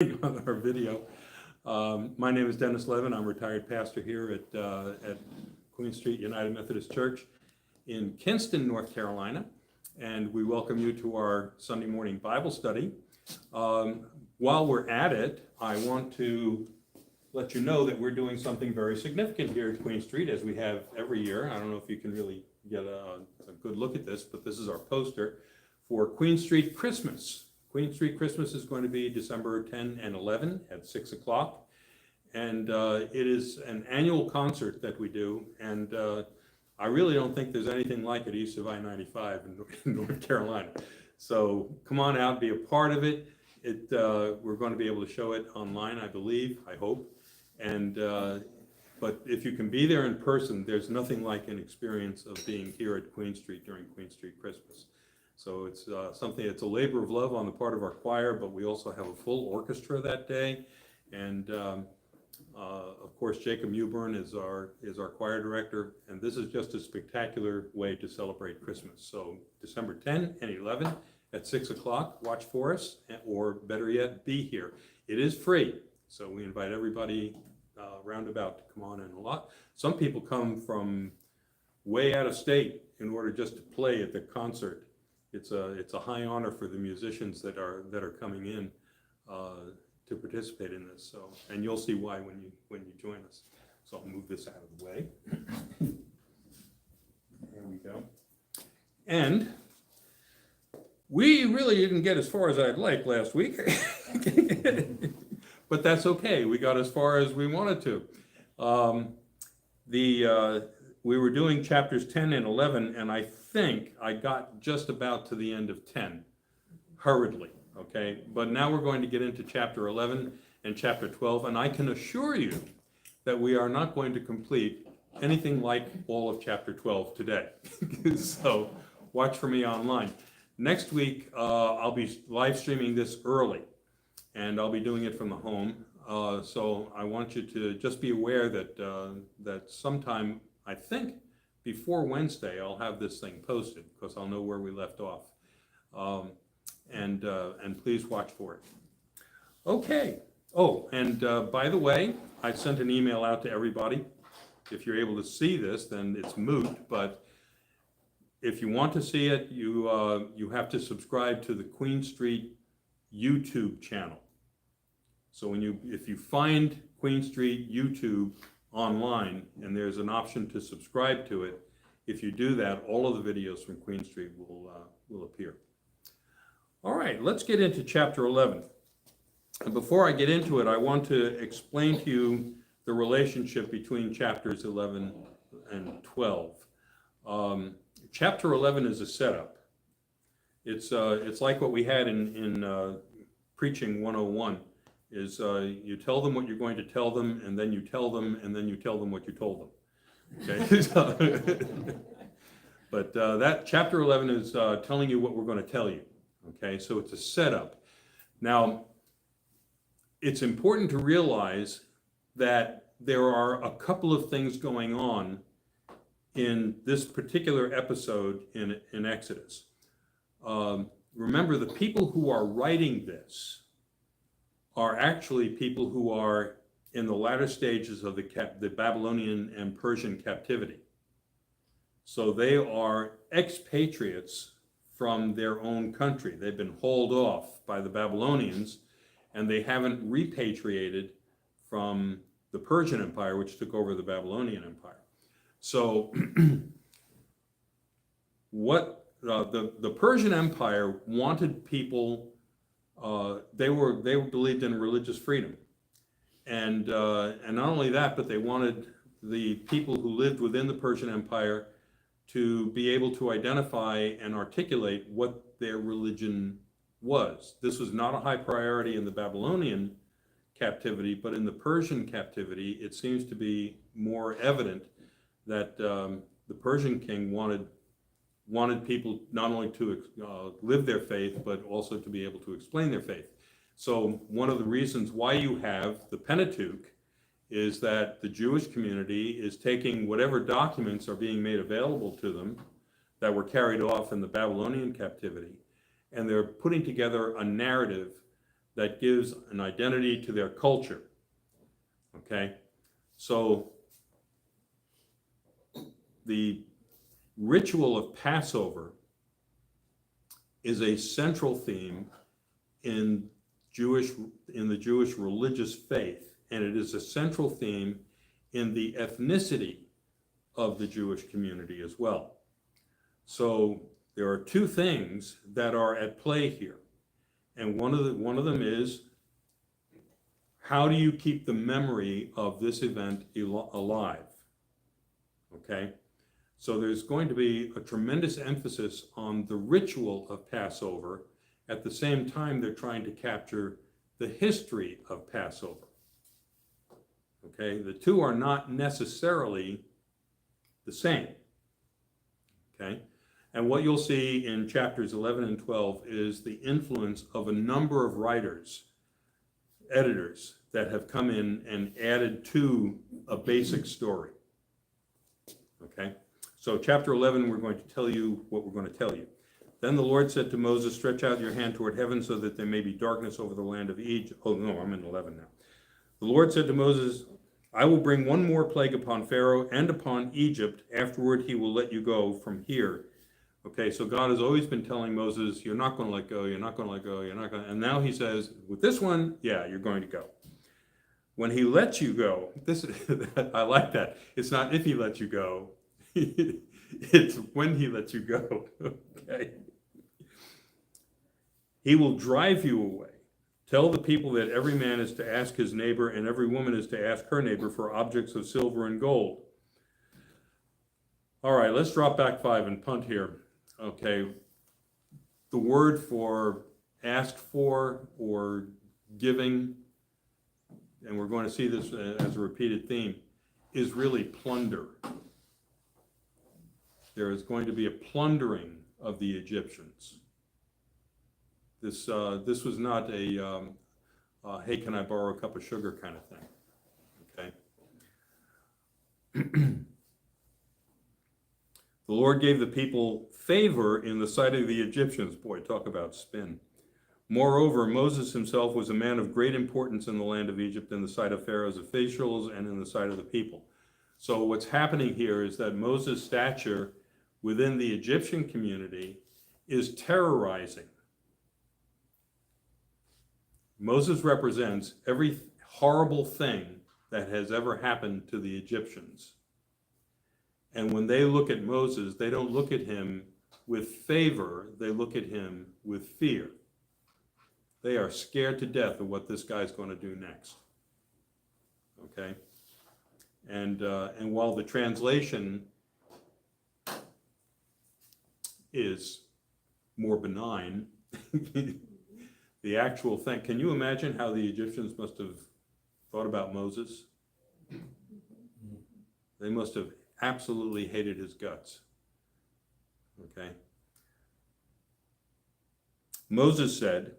on our video. My name is Dennis Levin. I'm a retired pastor here at Queen Street United Methodist Church in Kinston, North Carolina, and we welcome you to our Sunday morning Bible study. While we're at it, I want to let you know that we're doing something very significant here at Queen Street, as we have every year. I don't know if you can really get a good look at this, but this is our poster for Queen Street Christmas. Queen Street Christmas is going to be December 10 and 11 at 6 o'clock. And it is an annual concert that we do. And I really don't think there's anything like it east of I-95 in North Carolina. So come on out, be a part of it. We're going to be able to show it online, I believe, I hope. And but if you can be there in person, there's nothing like an experience of being here at Queen Street during Queen Street Christmas. So it's something, it's a labor of love on the part of our choir, but we also have a full orchestra that day. And of course, Jacob Mewburn is our choir director. And this is just a spectacular way to celebrate Christmas. So December 10 and 11 at 6 o'clock, watch for us, or better yet, be here. It is free. So we invite everybody roundabout to come on in a lot. Some people come from way out of state in order just to play at the concert. It's a high honor for the musicians that are coming in to participate in this. So, and you'll see why when you join us. So I'll move this out of the way. There we go. And we really didn't get as far as I'd like last week, but that's okay. We got as far as we wanted to. We were doing chapters 10 and 11, and I think I got just about to the end of 10, hurriedly, okay? But now we're going to get into chapter 11 and chapter 12, and I can assure you that we are not going to complete anything like all of chapter 12 today. So watch for me online. Next week, I'll be live streaming this early, and I'll be doing it from the home. So I want you to just be aware that sometime, I think, before Wednesday, I'll have this thing posted because I'll know where we left off. And please watch for it. Okay. Oh, and by the way, I sent an email out to everybody. If you're able to see this, then it's moot. But if you want to see it, you have to subscribe to the Queen Street YouTube channel. So if you find Queen Street YouTube online and there's an option to subscribe to it, if you do that, all of the videos from Queen Street will appear. All right, let's get into chapter 11. And before I get into it, I want to explain to you the relationship between chapters 11 and 12. Chapter 11 is a setup. It's like what we had in Preaching 101. Is you tell them what you're going to tell them, and then you tell them, and then you tell them what you told them. Okay, but that chapter 11 is telling you what we're going to tell you. Okay, so it's a setup. Now, it's important to realize that there are a couple of things going on in this particular episode in Exodus. Remember, the people who are writing this are actually people who are in the latter stages of the Babylonian and Persian captivity. So they are expatriates from their own country. They've been hauled off by the Babylonians, and they haven't repatriated from the Persian Empire, which took over the Babylonian Empire. So what the Persian Empire wanted people. They believed in religious freedom, and not only that, but they wanted the people who lived within the Persian Empire to be able to identify and articulate what their religion was. This was not a high priority in the Babylonian captivity, but in the Persian captivity, it seems to be more evident that the Persian king wanted people not only to live their faith, but also to be able to explain their faith. So one of the reasons why you have the Pentateuch is that the Jewish community is taking whatever documents are being made available to them that were carried off in the Babylonian captivity, and they're putting together a narrative that gives an identity to their culture. Okay? So the ritual of Passover is a central theme in the Jewish religious faith, and it is a central theme in the ethnicity of the Jewish community as well. So there are two things that are at play here, and one of them is, how do you keep the memory of this event alive? Okay, so there's going to be a tremendous emphasis on the ritual of Passover. At the same time, they're trying to capture the history of Passover. Okay, the two are not necessarily the same. Okay, and what you'll see in chapters 11 and 12 is the influence of a number of writers, editors, that have come in and added to a basic story. Okay, so chapter 11, we're going to tell you what we're going to tell you. Then the Lord said to Moses, stretch out your hand toward heaven so that there may be darkness over the land of Egypt. Oh no, I'm in 11 now. The Lord said to Moses, I will bring one more plague upon Pharaoh and upon Egypt. Afterward, he will let you go from here. Okay, so God has always been telling Moses, you're not going to let go, you're not going to let go, you're not going to, and now he says, with this one, yeah, you're going to go. When he lets you go, I like that. It's not if he lets you go, it's when he lets you go. Okay. He will drive you away. Tell the people that every man is to ask his neighbor and every woman is to ask her neighbor for objects of silver and gold. All right, let's drop back 5 and punt here. Okay, the word for asked for or giving, and we're going to see this as a repeated theme, is really plunder. There is going to be a plundering of the Egyptians. This was not a, hey, can I borrow a cup of sugar kind of thing, okay? The Lord gave the people favor in the sight of the Egyptians. Boy, talk about spin. Moreover, Moses himself was a man of great importance in the land of Egypt in the sight of Pharaoh's officials and in the sight of the people. So what's happening here is that Moses' stature within the Egyptian community is terrorizing. Moses represents every horrible thing that has ever happened to the Egyptians. And when they look at Moses, they don't look at him with favor, they look at him with fear. They are scared to death of what this guy's going to do next. Okay? And while the translation is more benign, the actual thing, can you imagine how the Egyptians must have thought about Moses? They must have absolutely hated his guts. Okay? Moses said,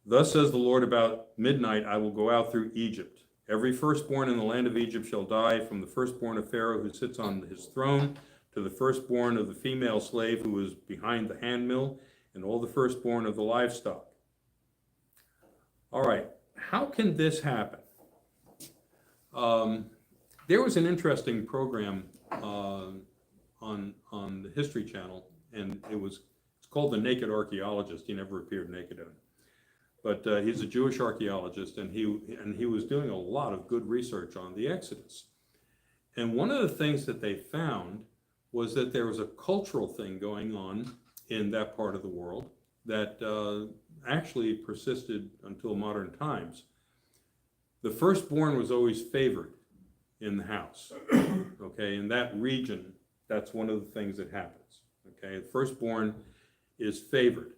thus says the Lord, about midnight I will go out through Egypt. Every firstborn in the land of Egypt shall die, from the firstborn of Pharaoh who sits on his throne, to the firstborn of the female slave who is behind the handmill, and all the firstborn of the livestock. All right, how can this happen? There was an interesting program on the History Channel, and it's called The Naked Archaeologist. He never appeared naked in it. But he's a Jewish archaeologist, and he was doing a lot of good research on the Exodus. And one of the things that they found was that there was a cultural thing going on in that part of the world that actually persisted until modern times. The firstborn was always favored in the house. Okay, in that region, that's one of the things that happens. Okay, the firstborn is favored.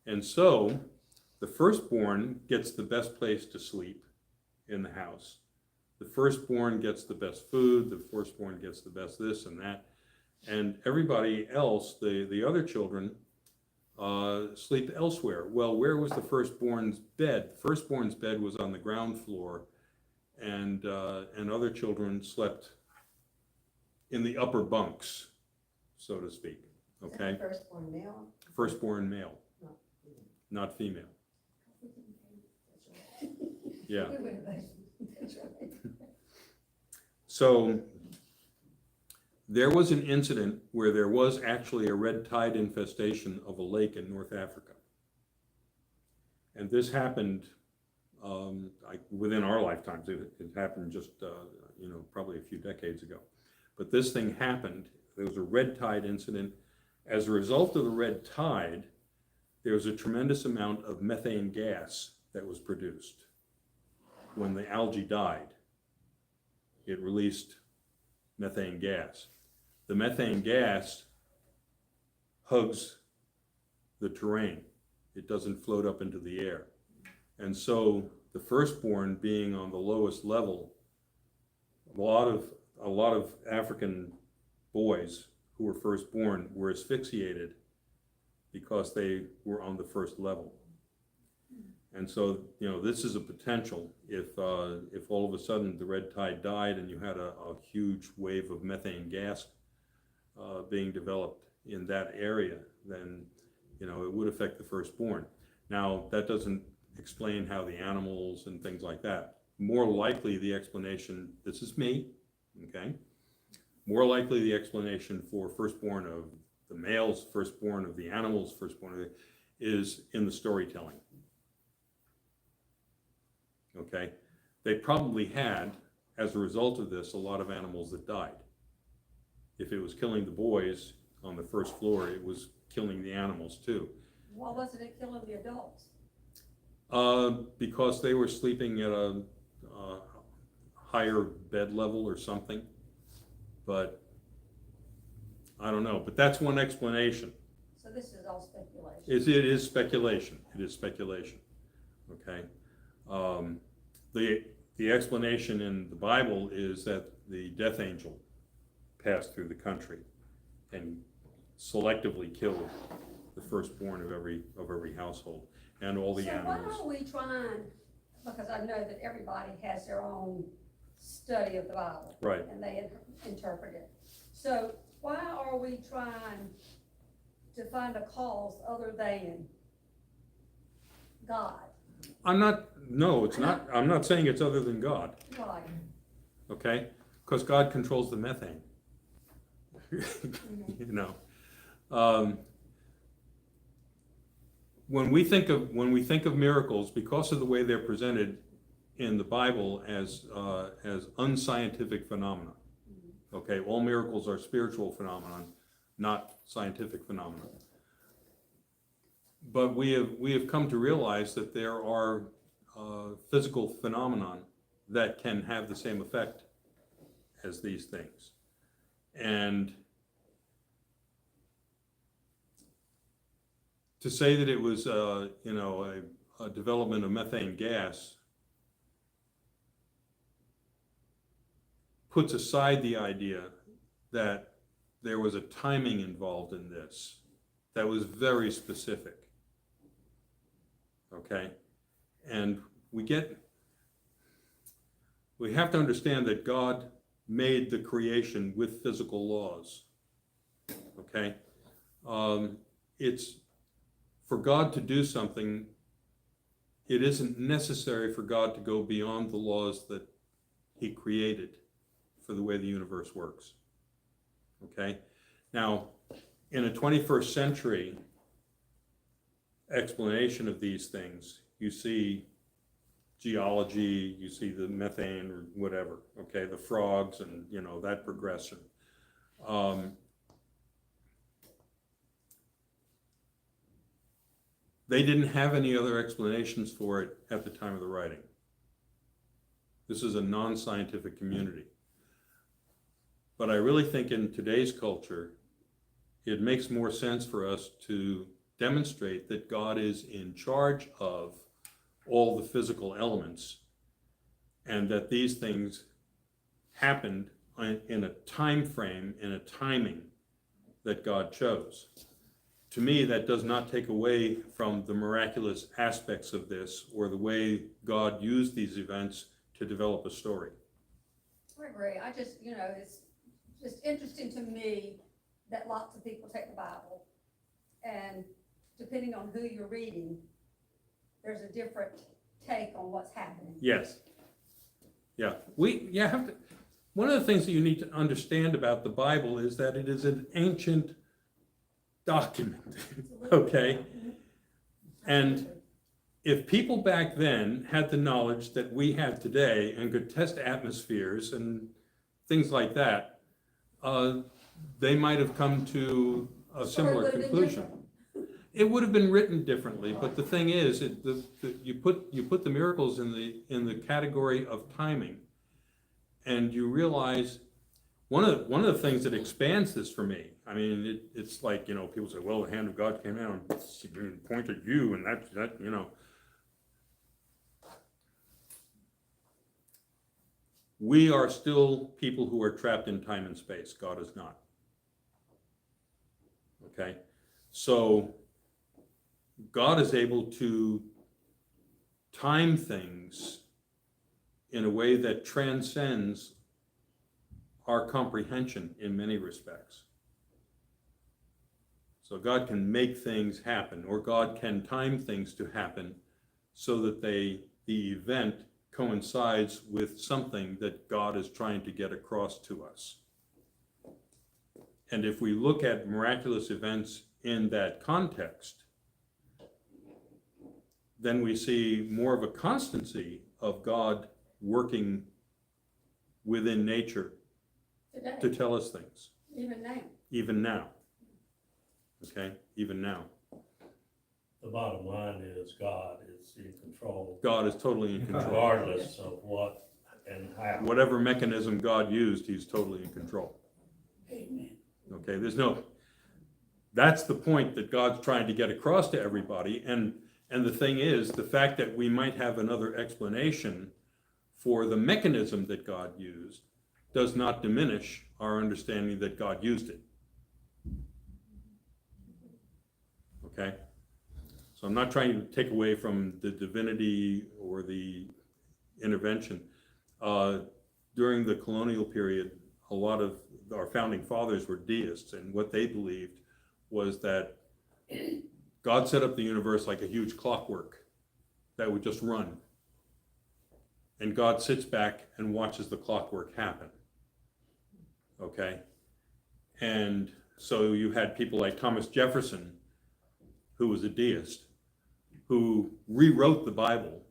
And so the firstborn gets the best place to sleep in the house. The firstborn gets the best food, the firstborn gets the best this and that. And everybody else, the other children, sleep elsewhere. Well, where was the firstborn's bed? The firstborn's bed was on the ground floor, and other children slept in the upper bunks, so to speak. Okay? Firstborn male? Firstborn male, not female. Yeah. That's right. So there was an incident where there was actually a red tide infestation of a lake in North Africa. And this happened within our lifetimes. It happened just, probably a few decades ago. But this thing happened. There was a red tide incident. As a result of the red tide, there was a tremendous amount of methane gas that was produced. When the algae died, it released methane gas. The methane gas hugs the terrain. It doesn't float up into the air. And so the firstborn being on the lowest level, a lot of African boys who were firstborn were asphyxiated because they were on the first level. And so, this is a potential if all of a sudden the red tide died and you had a huge wave of methane gas being developed in that area, then, it would affect the firstborn. Now, that doesn't explain how the animals and things like that. More likely the explanation, this is me, okay? More likely the explanation for firstborn of the males, firstborn of the animals, is in the storytelling. Okay? They probably had, as a result of this, a lot of animals that died. If it was killing the boys on the first floor, it was killing the animals too. Why wasn't it killing the adults? Because they were sleeping at a higher bed level or something. But I don't know. But that's one explanation. So this is all speculation. It is speculation. It is speculation. Okay. The explanation in the Bible is that the death angel passed through the country and selectively killed the firstborn of every household and all the animals. So why are we trying, because I know that everybody has their own study of the Bible. Right. And they interpret it. So why are we trying to find a cause other than God? I'm not saying it's other than God. Right. Okay? Because God controls the methane. When we think of miracles, because of the way they're presented in the Bible as unscientific phenomena. Okay, all miracles are spiritual phenomenon, not scientific phenomena. But we have come to realize that there are physical phenomenon that can have the same effect as these things. And to say that it was a development of methane gas puts aside the idea that there was a timing involved in this that was very specific. Okay? And we have to understand that God made the creation with physical laws. Okay? It's for God to do something, it isn't necessary for God to go beyond the laws that He created for the way the universe works. Okay? Now, in a 21st century explanation of these things, you see geology, you see the methane or whatever, okay, the frogs and, that progression. They didn't have any other explanations for it at the time of the writing. This is a non-scientific community. But I really think in today's culture, it makes more sense for us to demonstrate that God is in charge of all the physical elements and that these things happened in a time frame, in a timing that God chose. To me, that does not take away from the miraculous aspects of this or the way God used these events to develop a story. I agree. I just, it's just interesting to me that lots of people take the Bible and depending on who you're reading, there's a different take on what's happening. Yes. Yeah, have to, one of the things that you need to understand about the Bible is that it is an ancient document, okay? And if people back then had the knowledge that we have today and could test atmospheres and things like that, they might have come to a similar conclusion. It would have been written differently, but the thing is, you put the miracles in the category of timing, and you realize one of the things that expands this for me. I mean, it's like, people say, well, the hand of God came down and pointed you, and that. We are still people who are trapped in time and space. God is not. Okay, so God is able to time things in a way that transcends our comprehension in many respects. So God can make things happen, or God can time things to happen so that the event coincides with something that God is trying to get across to us. And if we look at miraculous events in that context, then we see more of a constancy of God working within nature Today, to tell us things, even now. even now. Okay, even now. The bottom line is God is in control, God is totally in control. regardless of what and how. Whatever mechanism God used, he's totally in control. Amen. Okay, that's the point that God's trying to get across to everybody. And the thing is, the fact that we might have another explanation for the mechanism that God used does not diminish our understanding that God used it. Okay? So I'm not trying to take away from the divinity or the intervention. During the colonial period, a lot of our founding fathers were deists, and what they believed was that God set up the universe like a huge clockwork that would just run. And God sits back and watches the clockwork happen. Okay? And so you had people like Thomas Jefferson, who was a deist, who rewrote the Bible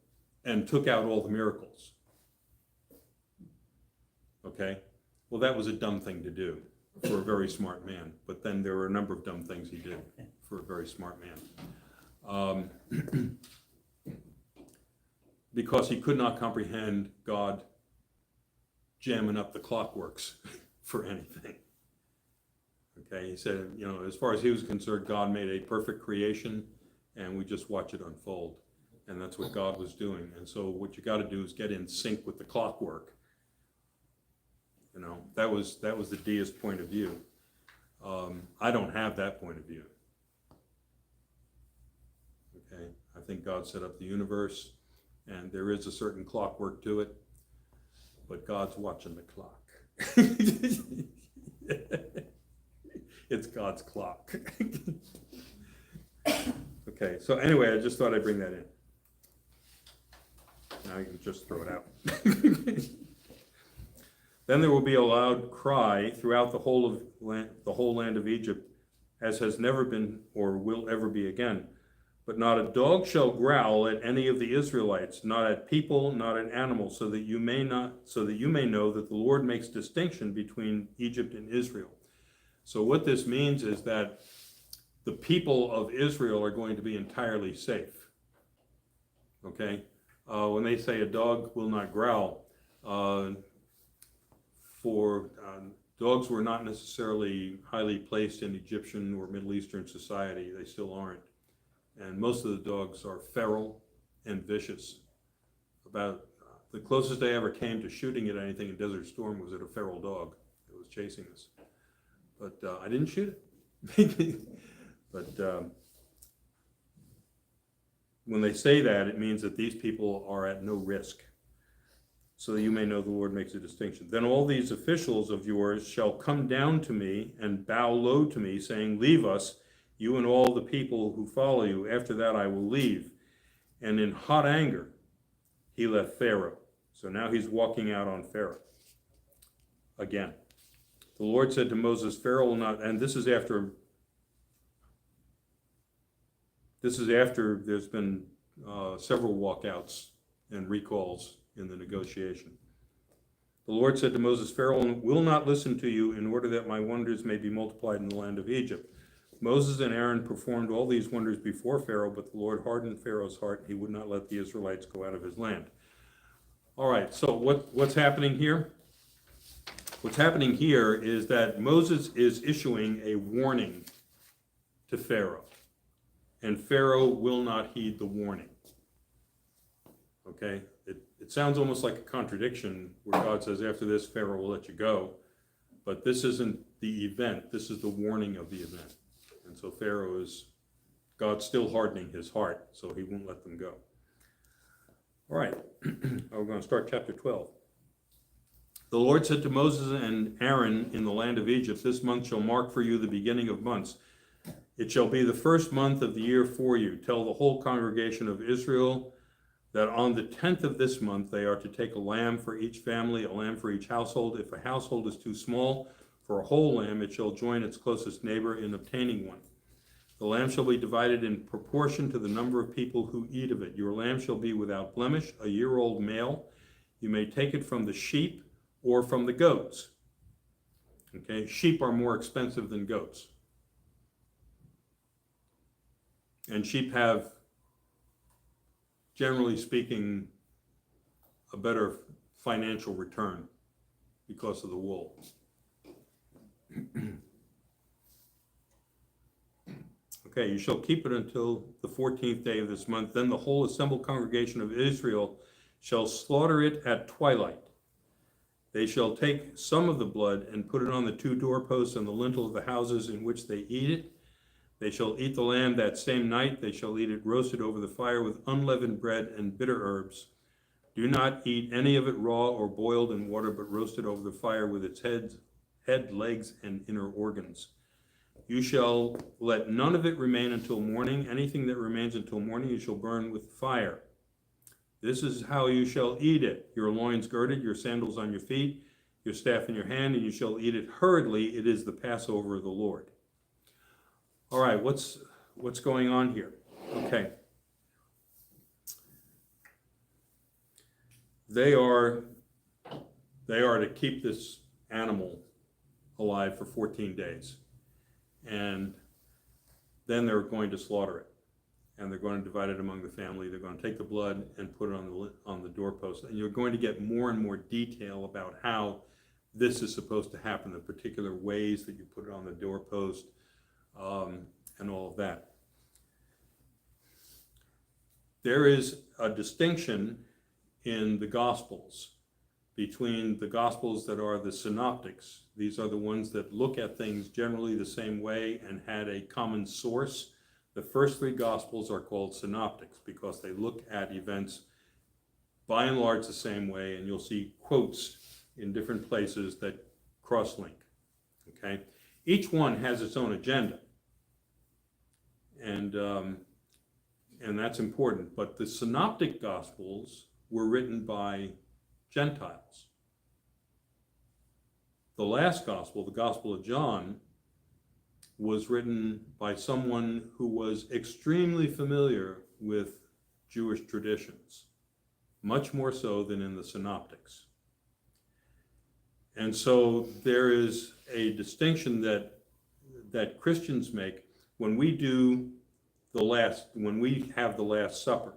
and took out all the miracles. Okay? Well, that was a dumb thing to do for a very smart man. But then there were a number of dumb things he did for a very smart man. Because he could not comprehend God jamming up the clockworks for anything. Okay, he said, as far as he was concerned, God made a perfect creation and we just watch it unfold. And that's what God was doing. And so what you got to do is get in sync with the clockwork. That was the deist point of view. I don't have that point of view. Okay, I think God set up the universe, and there is a certain clockwork to it, but God's watching the clock. It's God's clock. Okay, so anyway, I just thought I'd bring that in. Now you can just throw it out. Then there will be a loud cry throughout the whole land of Egypt, as has never been or will ever be again. But not a dog shall growl at any of the Israelites, not at people, not at animals, so that you may know that the Lord makes distinction between Egypt and Israel. So what this means is that the people of Israel are going to be entirely safe. Okay? When they say a dog will not growl, dogs were not necessarily highly placed in Egyptian or Middle Eastern society. They still aren't. And most of the dogs are feral and vicious. About the closest I ever came to shooting at anything in Desert Storm was at a feral dog that was chasing us. But I didn't shoot it. But when they say that, it means that these people are at no risk. So that you may know the Lord makes a distinction. Then all these officials of yours shall come down to me and bow low to me, saying, leave us, you and all the people who follow you. After that I will leave. And in hot anger he left Pharaoh. So now he's walking out on Pharaoh again. The Lord said to Moses, Pharaoh will not, and this is after there's been several walkouts and recalls in the negotiation. The Lord said to Moses, Pharaoh will not listen to you in order that my wonders may be multiplied in the land of Egypt. Moses and Aaron performed all these wonders before Pharaoh, but the Lord hardened Pharaoh's heart. He would not let the Israelites go out of his land. All right, so what's happening here? What's happening here is that Moses is issuing a warning to Pharaoh, and Pharaoh will not heed the warning. Okay, it sounds almost like a contradiction where God says, after this, Pharaoh will let you go, but this isn't the event, this is the warning of the event. And so God's still hardening his heart, so he won't let them go. All right, we're going to start chapter 12. The Lord said to Moses and Aaron in the land of Egypt, this month shall mark for you the beginning of months. It shall be the first month of the year for you. Tell the whole congregation of Israel that on the 10th of this month they are to take a lamb for each family, a lamb for each household. If a household is too small for a whole lamb, it shall join its closest neighbor in obtaining one. The lamb shall be divided in proportion to the number of people who eat of it. Your lamb shall be without blemish, a year-old male. You may take it from the sheep or from the goats. Okay, sheep are more expensive than goats. And sheep have, generally speaking, a better financial return because of the wool. Okay, you shall keep it until the 14th day of this month. Then the whole assembled congregation of Israel shall slaughter it at twilight. They shall take some of the blood and put it on the two doorposts and the lintel of the houses in which they eat it. They shall eat the lamb that same night. They shall eat it roasted over the fire with unleavened bread and bitter herbs. Do not eat any of it raw or boiled in water, but roasted over the fire with its head, legs, and inner organs. You shall let none of it remain until morning. Anything that remains until morning you shall burn with fire. This is how you shall eat it. Your loins girded, your sandals on your feet, your staff in your hand, and you shall eat it hurriedly. It is the Passover of the Lord. All right, what's going on here? Okay. They are to keep this animal alive for 14 days. And then they're going to slaughter it. And they're going to divide it among the family. They're going to take the blood and put it on the doorpost. And you're going to get more and more detail about how this is supposed to happen, the particular ways that you put it on the doorpost, and all of that. There is a distinction in the Gospels between the Gospels that are the synoptics. These are the ones that look at things generally the same way and had a common source. The first three Gospels are called synoptics because they look at events by and large the same way, and you'll see quotes in different places that cross-link. Okay? Each one has its own agenda, and that's important. But the synoptic Gospels were written by Gentiles. The last Gospel, the Gospel of John, was written by someone who was extremely familiar with Jewish traditions, much more so than in the synoptics. And so there is a distinction that Christians make when we have the Last Supper.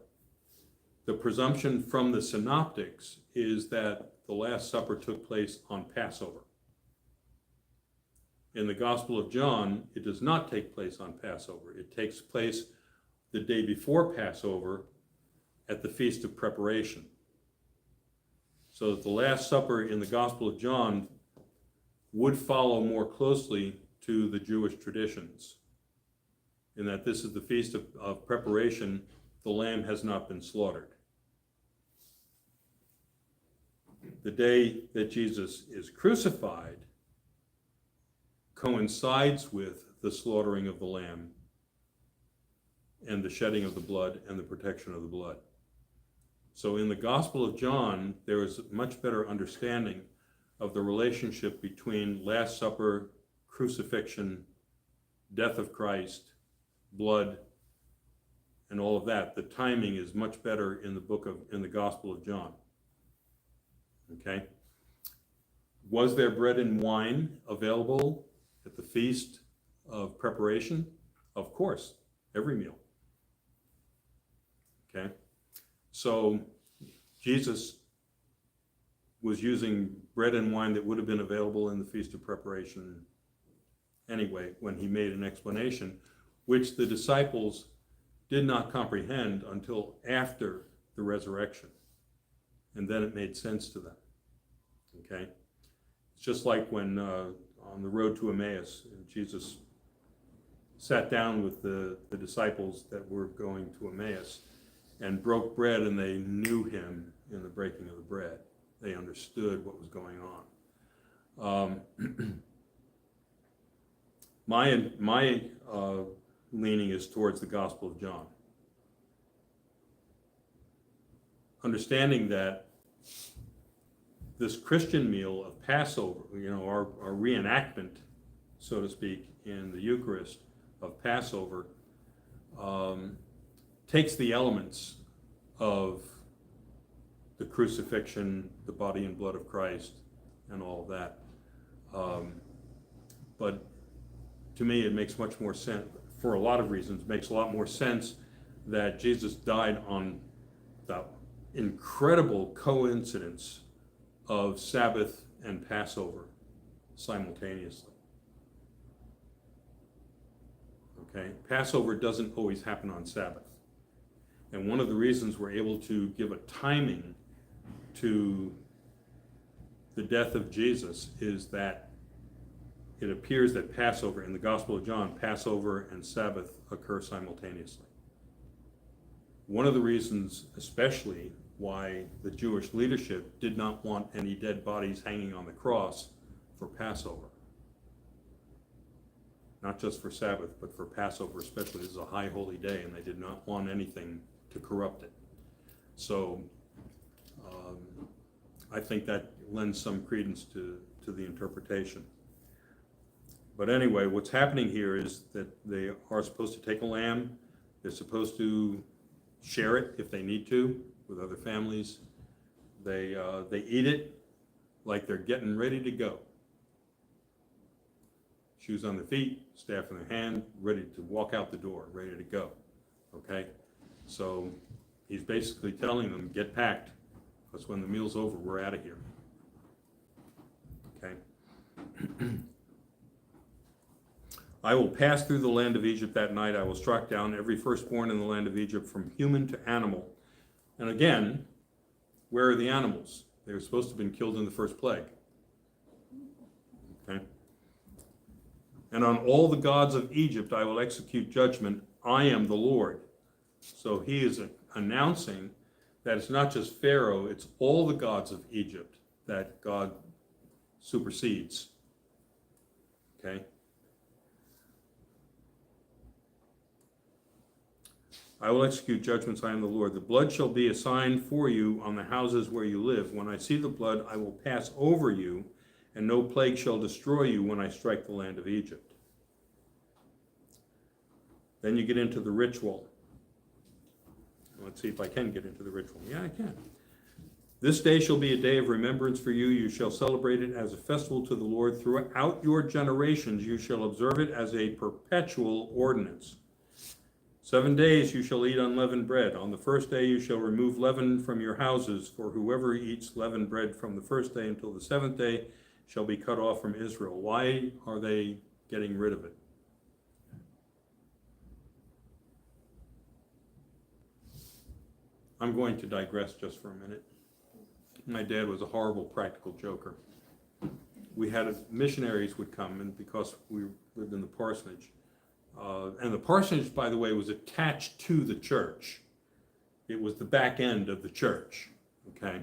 The presumption from the synoptics is that the Last Supper took place on Passover. In the Gospel of John, it does not take place on Passover. It takes place the day before Passover at the Feast of Preparation. So that the Last Supper in the Gospel of John would follow more closely to the Jewish traditions, in that this is the Feast of Preparation. The lamb has not been slaughtered. The day that Jesus is crucified coincides with the slaughtering of the lamb and the shedding of the blood and the protection of the blood. So in the Gospel of John, there is a much better understanding of the relationship between Last Supper, crucifixion, death of Christ, blood, and all of that. The timing is much better in the Gospel of John. Okay? Was there bread and wine available at the Feast of Preparation? Of course, every meal. Okay? So Jesus was using bread and wine that would have been available in the Feast of Preparation anyway, when he made an explanation, which the disciples did not comprehend until after the resurrection. And then it made sense to them. Okay? It's just like when on the road to Emmaus, Jesus sat down with the disciples that were going to Emmaus and broke bread, and they knew him in the breaking of the bread. They understood what was going on. My leaning is towards the Gospel of John. Understanding that this Christian meal of Passover, our reenactment, so to speak, in the Eucharist of Passover, takes the elements of the crucifixion, the body and blood of Christ, and all of that. But to me, it makes much more sense, for a lot of reasons, makes a lot more sense that Jesus died on the incredible coincidence of Sabbath and Passover simultaneously. Okay? Passover doesn't always happen on Sabbath. And one of the reasons we're able to give a timing to the death of Jesus is that it appears that Passover, in the Gospel of John, Passover and Sabbath occur simultaneously. One of the reasons, especially, why the Jewish leadership did not want any dead bodies hanging on the cross for Passover. Not just for Sabbath, but for Passover especially. This is a high holy day, and they did not want anything to corrupt it. So I think that lends some credence to the interpretation. But anyway, what's happening here is that they are supposed to take a lamb. They're supposed to share it if they need to with other families. They eat it like they're getting ready to go. Shoes on their feet, staff in their hand, ready to walk out the door, ready to go. Okay? So he's basically telling them, get packed, because when the meal's over, we're out of here. Okay? I will pass through the land of Egypt that night. I will strike down every firstborn in the land of Egypt, from human to animal. And again, where are the animals? They were supposed to have been killed in the first plague. Okay? And on all the gods of Egypt I will execute judgment. I am the Lord. So he is announcing that it's not just Pharaoh, it's all the gods of Egypt that God supersedes. Okay? I will execute judgments, I am the Lord. The blood shall be a sign for you on the houses where you live. When I see the blood, I will pass over you, and no plague shall destroy you when I strike the land of Egypt. Then you get into the ritual. Let's see if I can get into the ritual. Yeah, I can. This day shall be a day of remembrance for you. You shall celebrate it as a festival to the Lord. Throughout your generations you shall observe it as a perpetual ordinance. 7 days you shall eat unleavened bread. On the first day you shall remove leaven from your houses, for whoever eats leavened bread from the first day until the 7th day shall be cut off from Israel. Why are they getting rid of it? I'm going to digress just for a minute. My dad was a horrible practical joker. We had missionaries would come, and because we lived in the parsonage, and the parsonage, by the way, was attached to the church. It was the back end of the church, okay?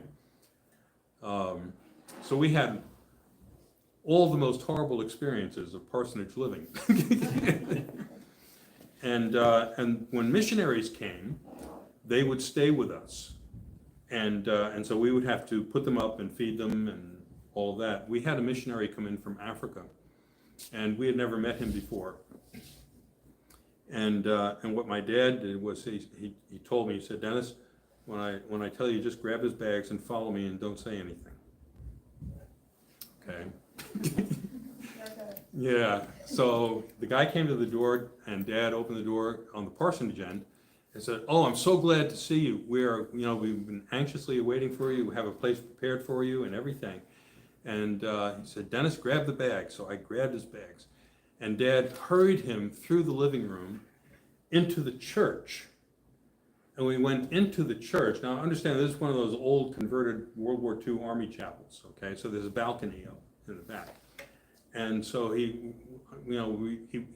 So we had all the most horrible experiences of parsonage living. And when missionaries came, they would stay with us. And so we would have to put them up and feed them and all that. We had a missionary come in from Africa, and we had never met him before. And what my dad did was he told me, he said, Dennis, when I tell you, just grab his bags and follow me and don't say anything. Okay. Okay. Yeah. So the guy came to the door, and Dad opened the door on the parsonage end and said, "Oh, I'm so glad to see you. We've been anxiously waiting for you. We have a place prepared for you and everything." And he said, "Dennis, grab the bags." So I grabbed his bags, and Dad hurried him through the living room into the church. And we went into the church. Now, understand, this is one of those old converted World War II Army chapels, okay? So there's a balcony up in the back. And so he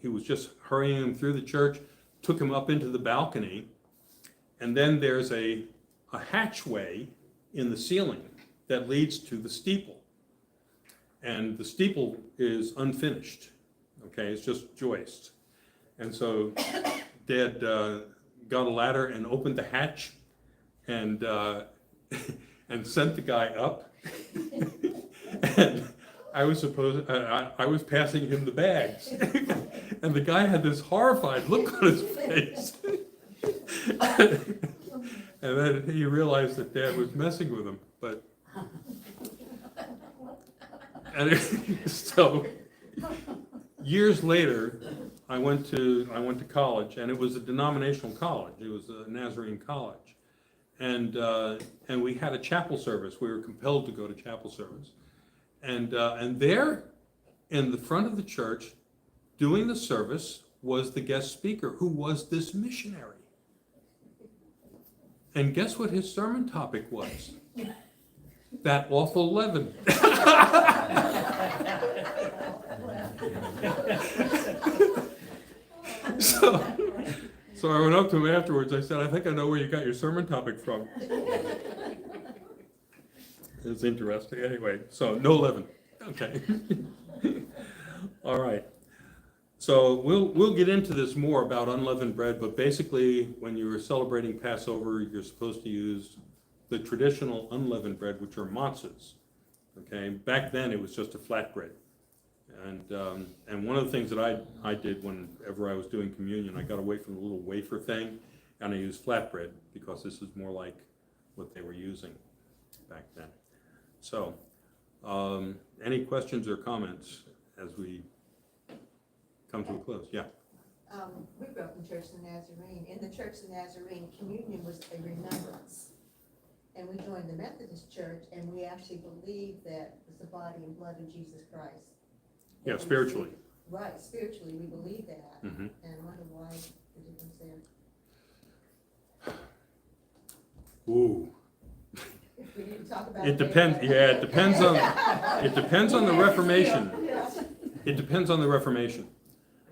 was just hurrying him through the church, took him up into the balcony, and then there's a hatchway in the ceiling that leads to the steeple. And the steeple is unfinished, okay? It's just joists. And so Dad got a ladder and opened the hatch and and sent the guy up. And I was passing him the bags. And the guy had this horrified look on his face. And then he realized that Dad was messing with him. But so years later, I went to college, and it was a denominational college. It was a Nazarene college, and we had a chapel service. We were compelled to go to chapel service, and there, in the front of the church, doing the service was the guest speaker, who was this missionary. And guess what his sermon topic was? That awful leaven. So I went up to him afterwards. I said, "I think I know where you got your sermon topic from." It's interesting. Anyway, so no leaven. Okay. All right. So we'll get into this more about unleavened bread, but basically, when you're celebrating Passover, you're supposed to use the traditional unleavened bread, which are matzahs. Okay. Back then, it was just a flatbread. And one of the things that I did whenever I was doing communion, I got away from the little wafer thing, and I used flatbread because this is more like what they were using back then. So, any questions or comments as we come to a close? Yeah. We grew up in Church of the Nazarene. In the Church of the Nazarene, communion was a remembrance. And we joined the Methodist Church, and we actually believed that it was the body and blood of Jesus Christ. Yeah, spiritually. Right, spiritually, we believe that. Mm-hmm. And I wonder why the difference there. Ooh. If we need to talk about It depends. Yeah, it depends on. It depends on the Reformation. Yes. It depends on the Reformation.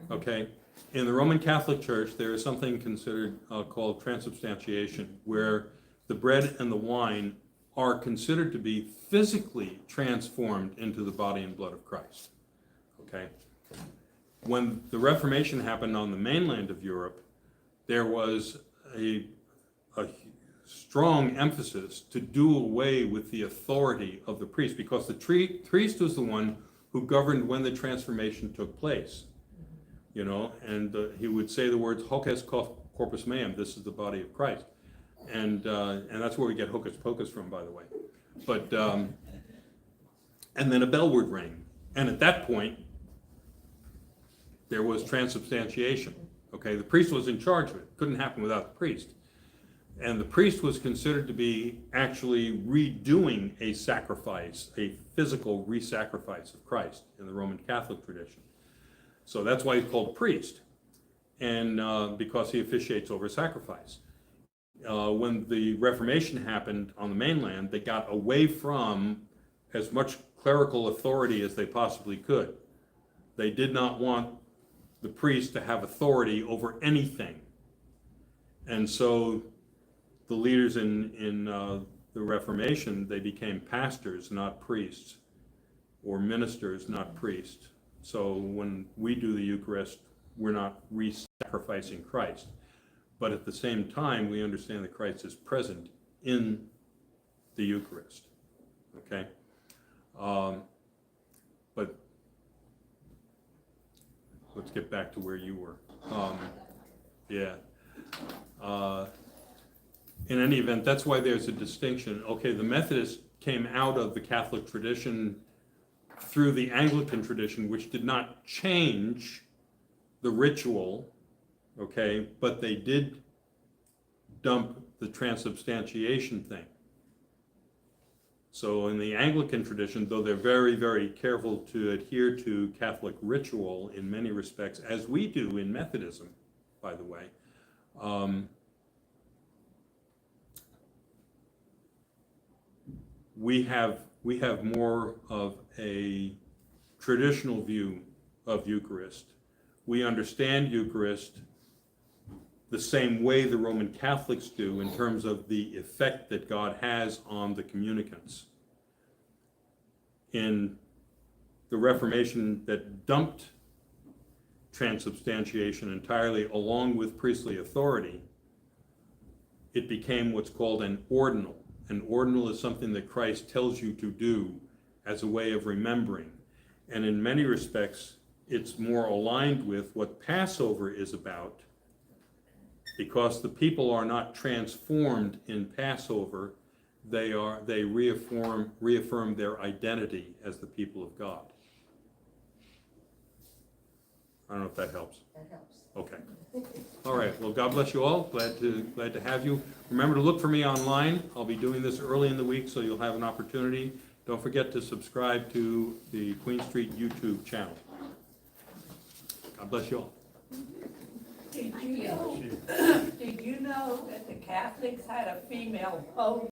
Okay. In the Roman Catholic Church, there is something considered called transubstantiation, where the bread and the wine are considered to be physically transformed into the body and blood of Christ. Okay. When the Reformation happened on the mainland of Europe, there was a strong emphasis to do away with the authority of the priest, because the priest was the one who governed when the transformation took place. You know, and he would say the words "Hoc est corpus meum," this is the body of Christ, and that's where we get hocus pocus from, by the way. But and then a bell would ring, and at that point, there was transubstantiation. Okay, the priest was in charge of it. Couldn't happen without the priest. And the priest was considered to be actually redoing a sacrifice, a physical re-sacrifice of Christ in the Roman Catholic tradition. So that's why he's called a priest, and because he officiates over sacrifice. When the Reformation happened on the mainland, they got away from as much clerical authority as they possibly could. They did not want the priest to have authority over anything. And so the leaders in the Reformation, they became pastors, not priests, or ministers, not priests. So when we do the Eucharist, we're not re-sacrificing Christ. But at the same time, we understand that Christ is present in the Eucharist, okay? But let's get back to where you were. Yeah. In any event, that's why there's a distinction. Okay, the Methodists came out of the Catholic tradition through the Anglican tradition, which did not change the ritual, okay, but they did dump the transubstantiation thing. So in the Anglican tradition, though they're very, very careful to adhere to Catholic ritual in many respects, as we do in Methodism, by the way, we have more of a traditional view of Eucharist. We understand Eucharist the same way the Roman Catholics do in terms of the effect that God has on the communicants. In the Reformation that dumped transubstantiation entirely along with priestly authority, it became what's called an ordinal. An ordinal is something that Christ tells you to do as a way of remembering. And in many respects, it's more aligned with what Passover is about, because the people are not transformed in Passover, they reaffirm their identity as the people of God. I don't know if that helps. That helps. Okay. All right. Well, God bless you all. Glad to have you. Remember to look for me online. I'll be doing this early in the week, so you'll have an opportunity. Don't forget to subscribe to the Queen Street YouTube channel. God bless you all. Did you know that the Catholics had a female pope?